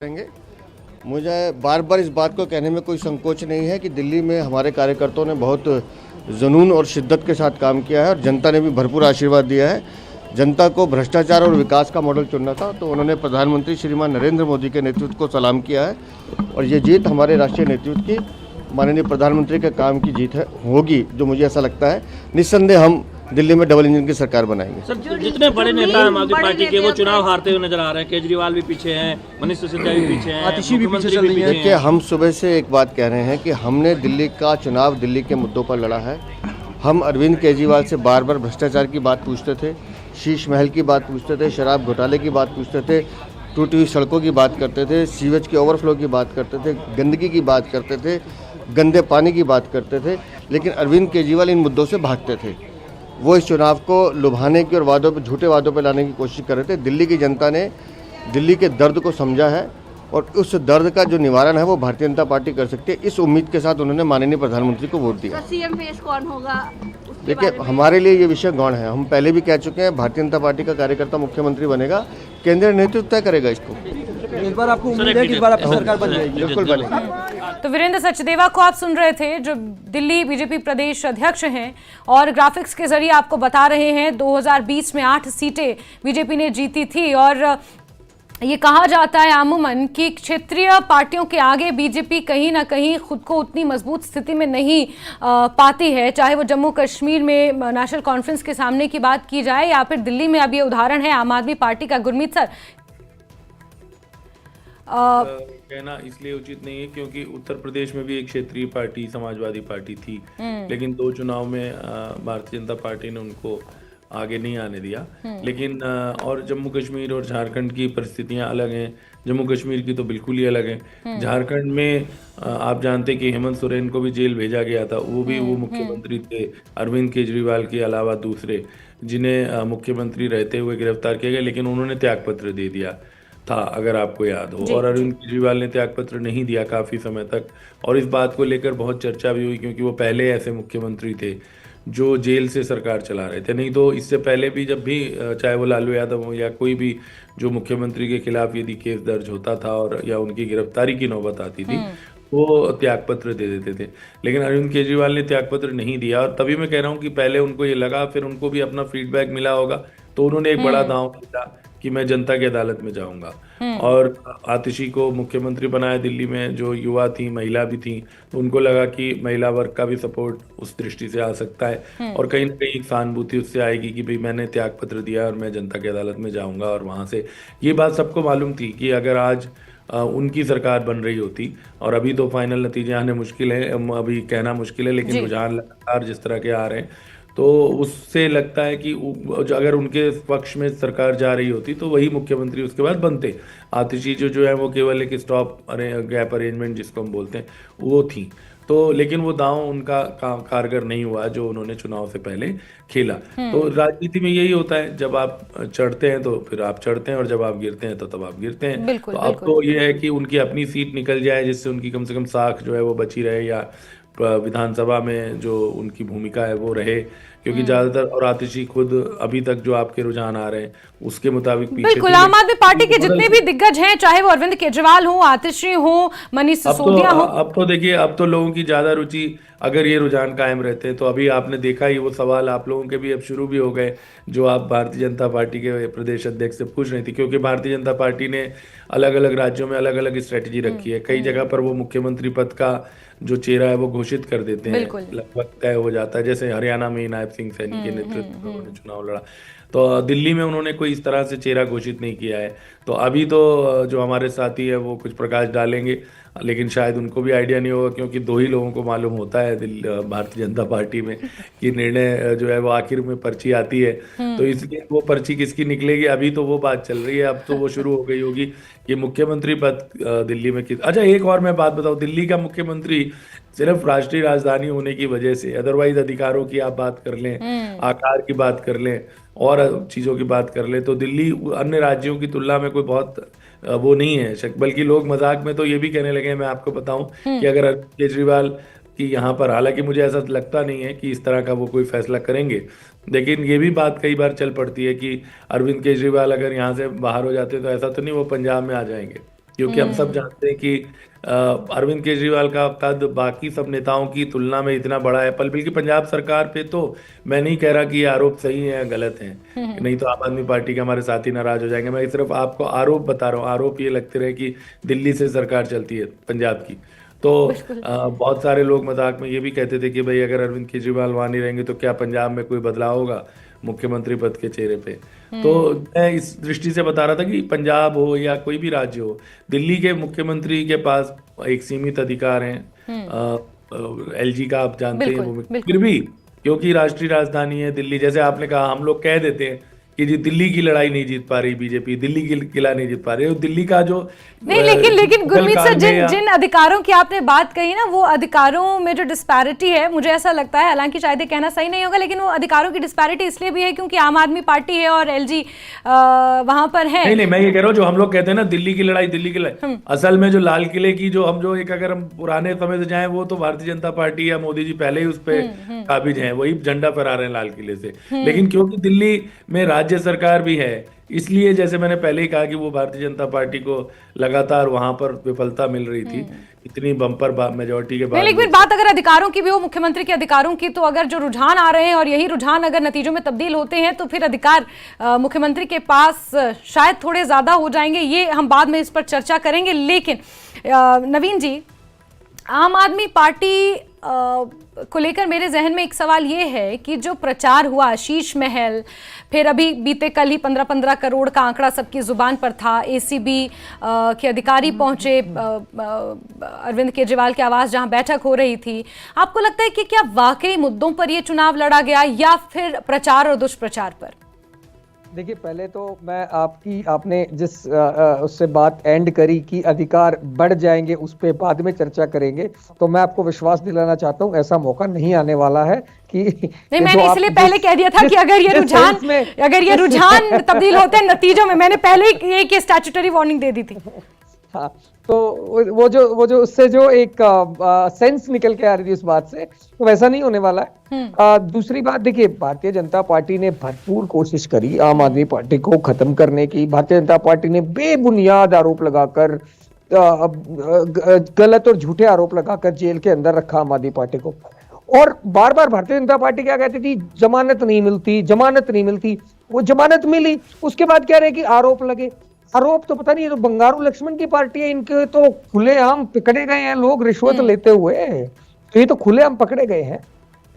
करेंगे। मुझे बार बार इस बात को कहने में कोई संकोच नहीं है कि दिल्ली में हमारे कार्यकर्ताओं ने बहुत जुनून और शिद्दत के साथ काम किया है और जनता ने भी भरपूर आशीर्वाद दिया है। जनता को भ्रष्टाचार और विकास का मॉडल चुनना था, तो उन्होंने प्रधानमंत्री श्रीमान नरेंद्र मोदी के नेतृत्व को सलाम किया है और ये जीत हमारे राष्ट्रीय नेतृत्व की, माननीय प्रधानमंत्री के काम की जीत है होगी, जो मुझे ऐसा लगता है। निस्संदेह हम दिल्ली में डबल इंजन की सरकार बनाएंगे। सर, जितने बड़े नेता आम आदमी पार्टी के वो चुनाव हारते हुए नजर आ रहे हैं। केजरीवाल भी पीछे हैं, मनीष सिसोदिया भी पीछे हैं, आतिशी भी पीछे चल रही है। देखिए, हम सुबह से एक बात कह रहे हैं कि हमने दिल्ली का चुनाव दिल्ली के मुद्दों पर लड़ा है। हम अरविंद केजरीवाल से बार बार भ्रष्टाचार की बात पूछते थे, शीश महल की बात पूछते थे, शराब घोटाले की बात पूछते थे, टूटी हुई सड़कों की बात करते थे, सीवेज के ओवरफ्लो की बात करते थे, गंदगी की बात करते थे, गंदे पानी की बात करते थे, लेकिन अरविंद केजरीवाल इन मुद्दों से भागते थे। वो इस चुनाव को लुभाने की और वादों पे, झूठे वादों पे लाने की कोशिश कर रहे थे। दिल्ली की जनता ने दिल्ली के दर्द को समझा है और उस दर्द का जो निवारण है वो भारतीय जनता पार्टी कर सकती है। इस उम्मीद के साथ उन्होंने माननीय प्रधानमंत्री को वोट दिया। सीएम पेश कौन होगा? देखिए, हमारे लिए ये विषय गौण है। हम पहले भी कह चुके हैं, भारतीय जनता पार्टी का कार्यकर्ता मुख्यमंत्री बनेगा, केंद्रीय नेतृत्व तय करेगा इसको। इस बार आपको उम्मीद है कि इस बार आपकी सरकार बन जाएगी? बिल्कुल बनेगी। तो वीरेंद्र सचदेवा को आप सुन रहे थे, जो दिल्ली बीजेपी प्रदेश अध्यक्ष हैं और ग्राफिक्स के जरिए आपको बता रहे हैं 2020 में 8 सीटें बीजेपी ने जीती थी। और ये कहा जाता है आमूमन कि क्षेत्रीय पार्टियों के आगे बीजेपी कहीं ना कहीं खुद को उतनी मजबूत स्थिति में नहीं पाती है, चाहे वो जम्मू कश्मीर में नेशनल कॉन्फ्रेंस के सामने की बात की जाए या फिर दिल्ली में। अब ये उदाहरण है आम आदमी पार्टी का। गुरमीत सर, कहना इसलिए उचित नहीं है क्योंकि उत्तर प्रदेश में भी एक क्षेत्रीय पार्टी समाजवादी पार्टी थी, लेकिन 2 चुनाव में भारतीय जनता पार्टी ने उनको आगे नहीं आने दिया। लेकिन और जम्मू कश्मीर और झारखंड की परिस्थितियां अलग हैं। जम्मू कश्मीर की तो बिल्कुल ही अलग है। झारखंड में आप जानते कि हेमंत सोरेन को भी जेल भेजा गया था। वो भी वो मुख्यमंत्री थे अरविंद केजरीवाल के अलावा दूसरे, जिन्हें मुख्यमंत्री रहते हुए गिरफ्तार किया गया, लेकिन उन्होंने त्यागपत्र दे दिया था, अगर आपको याद हो। और अरविंद केजरीवाल ने त्यागपत्र नहीं दिया काफी समय तक, और इस बात को लेकर बहुत चर्चा भी हुई क्योंकि वो पहले ऐसे मुख्यमंत्री थे जो जेल से सरकार चला रहे थे। नहीं तो इससे पहले भी जब भी चाहे वो लालू यादव हो या कोई भी जो मुख्यमंत्री के खिलाफ यदि केस दर्ज होता था और या उनकी गिरफ्तारी की नौबत आती थी, वो त्यागपत्र दे देते थे। लेकिन अरविंद केजरीवाल ने त्यागपत्र नहीं दिया, और तभी मैं कह रहा हूँ कि पहले उनको ये लगा, फिर उनको भी अपना फीडबैक मिला होगा, तो उन्होंने एक बड़ा दांव खेला कि मैं जनता की अदालत में जाऊंगा। और आतिशी को मुख्यमंत्री बनाया दिल्ली में, जो युवा थी, महिला भी थी, तो उनको लगा कि महिला वर्ग का भी सपोर्ट उस दृष्टि से आ सकता है और कहीं ना कहीं एक सहानुभूति उससे आएगी कि भाई मैंने त्यागपत्र दिया और मैं जनता की अदालत में जाऊंगा। और वहां से ये बात सबको मालूम थी कि अगर आज उनकी सरकार बन रही होती, और अभी तो फाइनल नतीजे आने मुश्किल है, अभी कहना मुश्किल है, लेकिन रुझान लगातार जिस तरह के आ रहे हैं, तो उससे लगता है कि अगर उनके पक्ष में सरकार जा रही होती तो वही मुख्यमंत्री उसके बाद बनते। आतिशी जो है वो केवल एक स्टॉप गैप अरेंजमेंट जिसको हम बोलते हैं वो थी। तो लेकिन वो दांव उनका कारगर नहीं हुआ जो उन्होंने चुनाव से पहले खेला। तो राजनीति में यही होता है, जब आप चढ़ते हैं तो फिर आप चढ़ते हैं, और जब आप गिरते हैं तो तब आप गिरते हैं। तो अब तो ये है कि उनकी अपनी सीट निकल जाए जिससे उनकी कम से कम साख जो है वो बची रहे, या विधानसभा में जो उनकी भूमिका है वो रहे, क्योंकि ज्यादातर, और आतिशी खुद अभी तक जो आपके रुझान आ रहे हैं उसके मुताबिक पीछे बिल्कुल आम आदमी पार्टी के जितने भी दिग्गज हैं, चाहे वो अरविंद केजरीवाल हो, आतिशी हो, मनीष सिसोदिया हो, अब तो देखिए, अब तो लोगों की ज्यादा रुचि, अगर ये रुझान कायम रहते हैं तो अभी आपने देखा ही, वो सवाल आप लोगों के भी अब शुरू भी हो गए जो आप भारतीय जनता पार्टी के प्रदेश अध्यक्ष से पूछ रही थी, क्योंकि भारतीय जनता पार्टी ने अलग अलग राज्यों में अलग अलग स्ट्रेटेजी रखी है। कई जगह पर वो मुख्यमंत्री पद का जो चेहरा है वो घोषित कर देते हैं, लगभग तय हो जाता है। जैसे हरियाणा में नायब सिंह सैनी के नेतृत्व में उन्होंने चुनाव लड़ा, तो दिल्ली में उन्होंने कोई इस तरह से चेहरा घोषित नहीं किया है। तो अभी तो जो हमारे साथी है वो कुछ प्रकाश डालेंगे, लेकिन शायद उनको भी आइडिया नहीं होगा, क्योंकि 2 ही लोगों को मालूम होता है भारतीय जनता पार्टी में कि निर्णय जो है वो आखिर में पर्ची आती है। तो इसलिए वो पर्ची किसकी निकलेगी, अभी तो वो बात चल रही है। अब तो वो शुरू हो गई होगी कि मुख्यमंत्री पद दिल्ली में किस। अच्छा, एक और मैं बात बताऊं, दिल्ली का मुख्यमंत्री सिर्फ राष्ट्रीय राजधानी होने की वजह से, अदरवाइज अधिकारों की आप बात कर लें, आकार की बात कर लें और चीजों की बात कर लें, तो दिल्ली अन्य राज्यों की तुलना में कोई बहुत वो नहीं है। बल्कि लोग मजाक में तो ये भी कहने लगे हैं, मैं आपको बताऊं, कि अगर केजरीवाल की यहाँ पर, हालांकि मुझे ऐसा लगता नहीं है कि इस तरह का वो कोई फैसला करेंगे, लेकिन ये भी बात कई बार चल पड़ती है कि अरविंद केजरीवाल अगर यहाँ से बाहर हो जाते तो ऐसा तो नहीं वो पंजाब में आ जाएंगे। क्योंकि हम सब जानते हैं कि अरविंद केजरीवाल का कद बाकी सब नेताओं की तुलना में इतना बड़ा है। बल्कि पंजाब सरकार पे तो मैं नहीं कह रहा कि ये आरोप सही है या गलत है, नहीं तो आम आदमी पार्टी के हमारे साथी नाराज हो जाएंगे। मैं सिर्फ आपको आरोप बता रहा हूँ। आरोप ये लगते रहे कि दिल्ली से सरकार चलती है पंजाब की, तो बहुत सारे लोग मजाक में ये भी कहते थे कि भाई अगर अरविंद केजरीवाल वहां नहीं रहेंगे तो क्या पंजाब में कोई बदलाव होगा मुख्यमंत्री पद के चेहरे पे। तो मैं इस दृष्टि से बता रहा था कि पंजाब हो या कोई भी राज्य हो, दिल्ली के मुख्यमंत्री के पास एक सीमित अधिकार हैं। एलजी का आप जानते हैं वो, फिर भी क्योंकि राष्ट्रीय राजधानी है दिल्ली, जैसे आपने कहा हम लोग कह देते हैं कि जी दिल्ली की लड़ाई नहीं जीत पा रही बीजेपी, दिल्ली की किला नहीं जीत पा रही, दिल्ली का जो नहीं, लेकिन गुरमीत सर जिन अधिकारों की आपने बात कही ना, वो अधिकारों में जो डिस्पैरिटी है, मुझे ऐसा लगता है, हालांकि शायद ये कहना सही नहीं होगा, लेकिन वो अधिकारों की डिस्पैरिटी इसलिए भी है क्योंकि आम आदमी पार्टी है और एलजी वहां पर है। नहीं, मैं ये कह रहा हूँ जो हम लोग कहते हैं ना दिल्ली की लड़ाई, असल में जो लाल किले की जो हम जो एक अगर हम पुराने समय से जाएं, वो तो भारतीय जनता पार्टी या मोदी जी पहले ही उस पर काबिज हैं, वही झंडा फहरा रहे हैं लाल किले से। लेकिन क्योंकि दिल्ली में राज्य सरकार भी है, इसलिए जैसे मैंने पहले ही कहा कि वो भारतीय जनता पार्टी को लगातार वहां पर विफलता मिल रही थी इतनी बम्पर मेजोरिटी के बाद। लेकिन बात अगर अधिकारों की भी हो, मुख्यमंत्री के अधिकारों की, तो अगर जो रुझान आ रहे हैं और यही रुझान अगर नतीजों में तब्दील होते हैं तो फिर अधिकार मुख्यमंत्री के पास शायद थोड़े ज्यादा हो जाएंगे। ये हम बाद में इस पर चर्चा करेंगे। लेकिन नवीन जी, आम आदमी पार्टी को लेकर मेरे जहन में एक सवाल ये है कि जो प्रचार हुआ शीश महल, फिर अभी बीते कल ही 15-15 करोड़ का आंकड़ा सबकी जुबान पर था, एसीबी के अधिकारी पहुंचे अरविंद केजरीवाल के आवास जहां बैठक हो रही थी, आपको लगता है कि क्या वाकई मुद्दों पर यह चुनाव लड़ा गया या फिर प्रचार और दुष्प्रचार पर? देखिए, पहले तो मैं आपने जिस उससे बात एंड करी कि अधिकार बढ़ जाएंगे, उस पर बाद में चर्चा करेंगे, तो मैं आपको विश्वास दिलाना चाहता हूं ऐसा मौका नहीं आने वाला है कि नहीं। मैंने इसलिए पहले कह दिया था कि अगर ये रुझान तब्दील होते हैं नतीजों में, मैंने पहले ही एक स्टैट्यूटरी वार्निंग दे दी थी। हाँ, तो वो जो उससे जो एक सेंस निकल के आ रही थी उस बात से, तो वैसा नहीं होने वाला है। दूसरी बात, देखिए, भारतीय जनता पार्टी ने भरपूर कोशिश करी आम आदमी पार्टी को खत्म करने की। भारतीय जनता पार्टी ने बेबुनियाद आरोप लगाकर, गलत और झूठे आरोप लगाकर जेल के अंदर रखा आम आदमी पार्टी को। और बार बार भारतीय जनता पार्टी क्या कहती थी, जमानत नहीं मिलती। वो जमानत मिली, उसके बाद कह रहे कि आरोप लगे। आरोप तो पता नहीं, ये तो बंगारू लक्ष्मण की पार्टी है, इनके तो खुलेआम पकड़े गए हैं लोग रिश्वत लेते हुए, तो ये तो खुलेआम पकड़े गए हैं।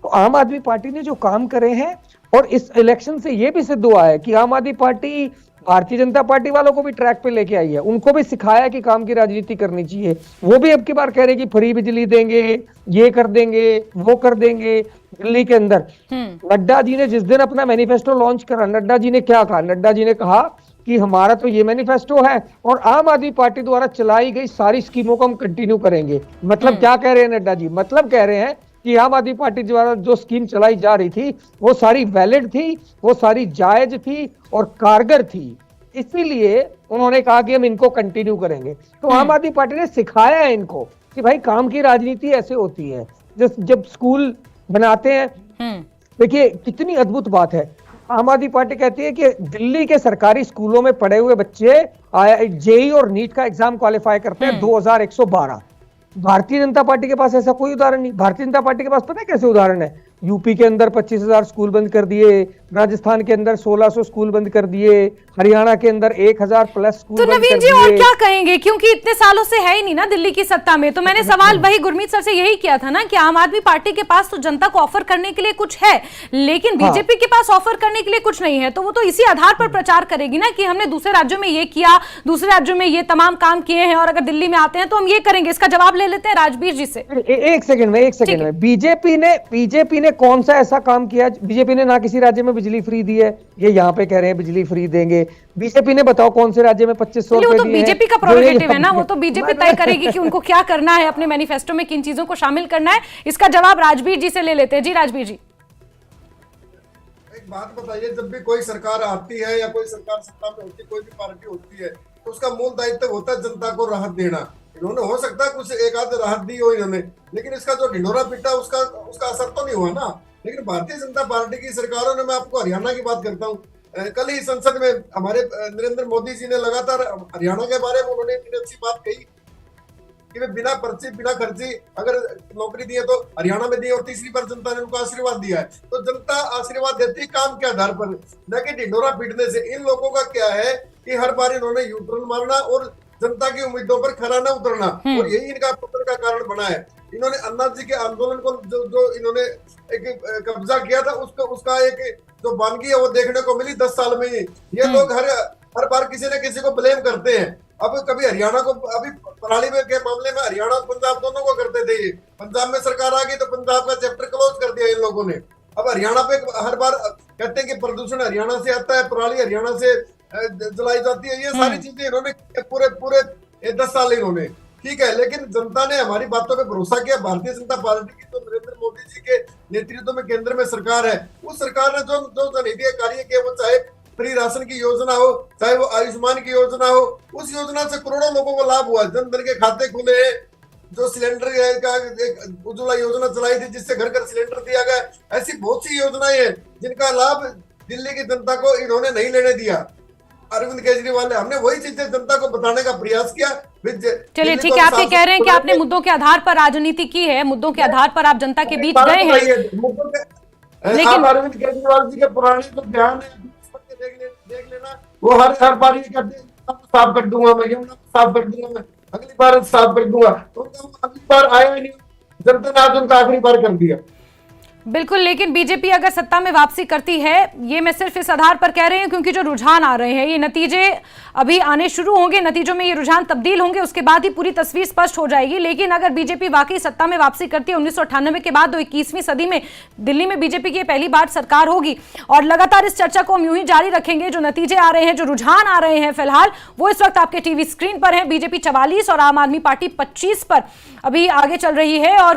तो आम आदमी पार्टी ने जो काम करे हैं, और इस इलेक्शन से ये भी सिद्ध हुआ है कि आम आदमी पार्टी भारतीय जनता पार्टी वालों को भी ट्रैक पे लेके आई है, उनको भी सिखाया कि काम की राजनीति करनी चाहिए। वो भी अब की बार कह रहे कि फ्री बिजली देंगे, ये कर देंगे, वो कर देंगे। दिल्ली के अंदर नड्डा जी ने जिस दिन अपना मैनिफेस्टो लॉन्च करा, नड्डा जी ने क्या कहा? नड्डा जी ने कहा कि हमारा तो ये मैनिफेस्टो है और आम आदमी पार्टी द्वारा चलाई गई सारी स्कीमों को हम कंटिन्यू करेंगे। मतलब क्या कह रहे हैं नड्डा जी? मतलब कह रहे हैं कि आम आदमी पार्टी द्वारा जो स्कीम चलाई जा रही थी वो सारी वैलिड थी, वो सारी जायज थी और कारगर थी, इसीलिए उन्होंने कहा कि हम इनको कंटिन्यू करेंगे। तो आम आदमी पार्टी ने सिखाया है इनको कि भाई काम की राजनीति ऐसे होती है। जब स्कूल बनाते हैं, देखिए कितनी अद्भुत बात है, आम आदमी पार्टी कहती है कि दिल्ली के सरकारी स्कूलों में पढ़े हुए बच्चे जेई और नीट का एग्जाम क्वालिफाई करते हैं 2112। भारतीय जनता पार्टी के पास ऐसा कोई उदाहरण नहीं। भारतीय जनता पार्टी के पास पता है कैसे उदाहरण है? यूपी के अंदर 25,000 स्कूल बंद कर दिए, राजस्थान के अंदर 1600 स्कूल बंद कर दिए, हरियाणा के अंदर 1000 प्लस स्कूल तो नवीन जी और क्या कहेंगे, क्योंकि इतने सालों से है ही नहीं ना दिल्ली की सत्ता में। तो मैंने सवाल वही गुरमीत सर से यही किया था ना कि आम आदमी पार्टी के पास तो जनता को ऑफर करने के लिए कुछ है, लेकिन बीजेपी के पास ऑफर करने के लिए कुछ नहीं है। तो वो तो इसी आधार पर प्रचार करेगी ना कि हमने दूसरे राज्यों में ये किया, दूसरे राज्यों में ये तमाम काम किए हैं, और अगर दिल्ली में आते हैं तो हम ये करेंगे। इसका जवाब ले लेते हैं राजवीर जी से। एक सेकंड में बीजेपी ने कौन सा ऐसा काम किया? बीजेपी ने ना किसी राज्य में बिजली फ्री दी है, ये यहाँ पे कह रहे हैं बिजली फ्री देंगे। बीजेपी ने बताओ कौन से राज्य में 2500 रुपए तो बीजेपी का प्रोग्रेटिव है ना, वो तो बीजेपी तय करेगी कि उनको क्या करना है, अपने मैनिफेस्टो में किन चीजों को शामिल करना है। इसका जवाब राजवीर जी से ले लेते हैं। जी राजवीर जी, एक बात बताइए, जब भी कोई सरकार आती है या कोई सरकार सत्ता में होती है, कोई भी पार्टी होती है, तो उसका मूल दायित्व होता है जनता को राहत देना। इन्होंने हो सकता है कुछ एक आध राहत दी हो इन्होंने, लेकिन इसका जो ढिंढोरा पीटा उसका असर तो नहीं हुआ ना। लेकिन भारतीय जनता पार्टी की सरकारों ने, मैं आपको हरियाणा की बात करता हूँ, कल ही संसद में हमारे नरेंद्र मोदी जी ने लगातार हरियाणा के बारे में उन्होंने इतनी अच्छी बात कही कि वे बिना पर्ची बिना खर्ची अगर नौकरी दी है तो हरियाणा में दी और तीसरी बार जनता ने उनको आशीर्वाद दिया है। तो जनता आशीर्वाद देती काम के आधार पर, न कि ढिंढोरा पीटने से। इन लोगों का क्या है कि हर बार इन्होंने यूटर्न मारना और जनता की उम्मीदों पर खरा न उतरना, और यही इनका पतन का कारण बना है। इन्होंने अन्ना जी के आंदोलन को जो इन्होंने एक कब्जा किया था उसका एक जो वानगी है वो देखने को मिली 10 साल में ही। ये लोग हर बार किसी न किसी को ब्लेम करते हैं। अब कभी हरियाणा को, अभी पराली में के मामले में हरियाणा और पंजाब दोनों को करते थे ये। पंजाब में सरकार आ गई तो पंजाब का चैप्टर क्लोज कर दिया इन लोगों ने। अब हरियाणा पे हर बार कहते हैं कि प्रदूषण हरियाणा से आता है, पराली हरियाणा से जलाई जाती है। ये सारी चीजें इन्होंने पूरे 10 साल इन्होंने, ठीक है। लेकिन जनता ने हमारी बातों पे भरोसा किया। भारतीय जनता पार्टी की जो नरेंद्र मोदी जी के नेतृत्व में केंद्र में सरकार है, उस सरकार ने जो जनहितीय कार्य किए, वो चाहे फ्री राशन की योजना हो, चाहे वो आयुष्मान की योजना हो, उस योजना से करोड़ों लोगों को लाभ हुआ। जन धन के खाते खुले हैं, जो सिलेंडर का उज्ज्वला योजना चलाई थी जिससे घर घर सिलेंडर दिया गया। ऐसी बहुत सी योजनाएं हैं जिनका लाभ दिल्ली की जनता को इन्होंने नहीं लेने दिया। अरविंद केजरीवाल ने, हमने वही चीजें जनता को बताने का प्रयास किया। चलिए ठीक है, आप ये कह रहे हैं कि आपने मुद्दों के आधार पर राजनीति की है, मुद्दों के आधार पर आप जनता के बीच गए हैं, लेकिन अरविंद केजरीवाल जी के पुराने जो बयान है देख लेना, वो हर बार ये कहते हैं साफ कर दूंगा मैं, साफ कर दूंगा मैं, अगली बार साफ कर दूंगा। तो अगली बार आया ही नहीं, जनता ने आज उनका आखिरी बार कर दिया। बिल्कुल, लेकिन बीजेपी अगर सत्ता में वापसी करती है, ये मैं सिर्फ इस आधार पर कह रही हूं क्योंकि जो रुझान आ रहे हैं, ये नतीजे अभी आने शुरू होंगे, नतीजों में ये रुझान तब्दील होंगे, उसके बाद ही पूरी तस्वीर स्पष्ट हो जाएगी। लेकिन अगर बीजेपी वाकई सत्ता में वापसी करती है 1998 के बाद, तो 21वीं सदी में दिल्ली में बीजेपी की पहली बार सरकार होगी। और लगातार इस चर्चा को हम यूं ही जारी रखेंगे। जो नतीजे आ रहे हैं, जो रुझान आ रहे हैं फिलहाल, वो इस वक्त आपके टीवी स्क्रीन पर है। बीजेपी 44 और आम आदमी पार्टी 25 पर अभी आगे चल रही है। और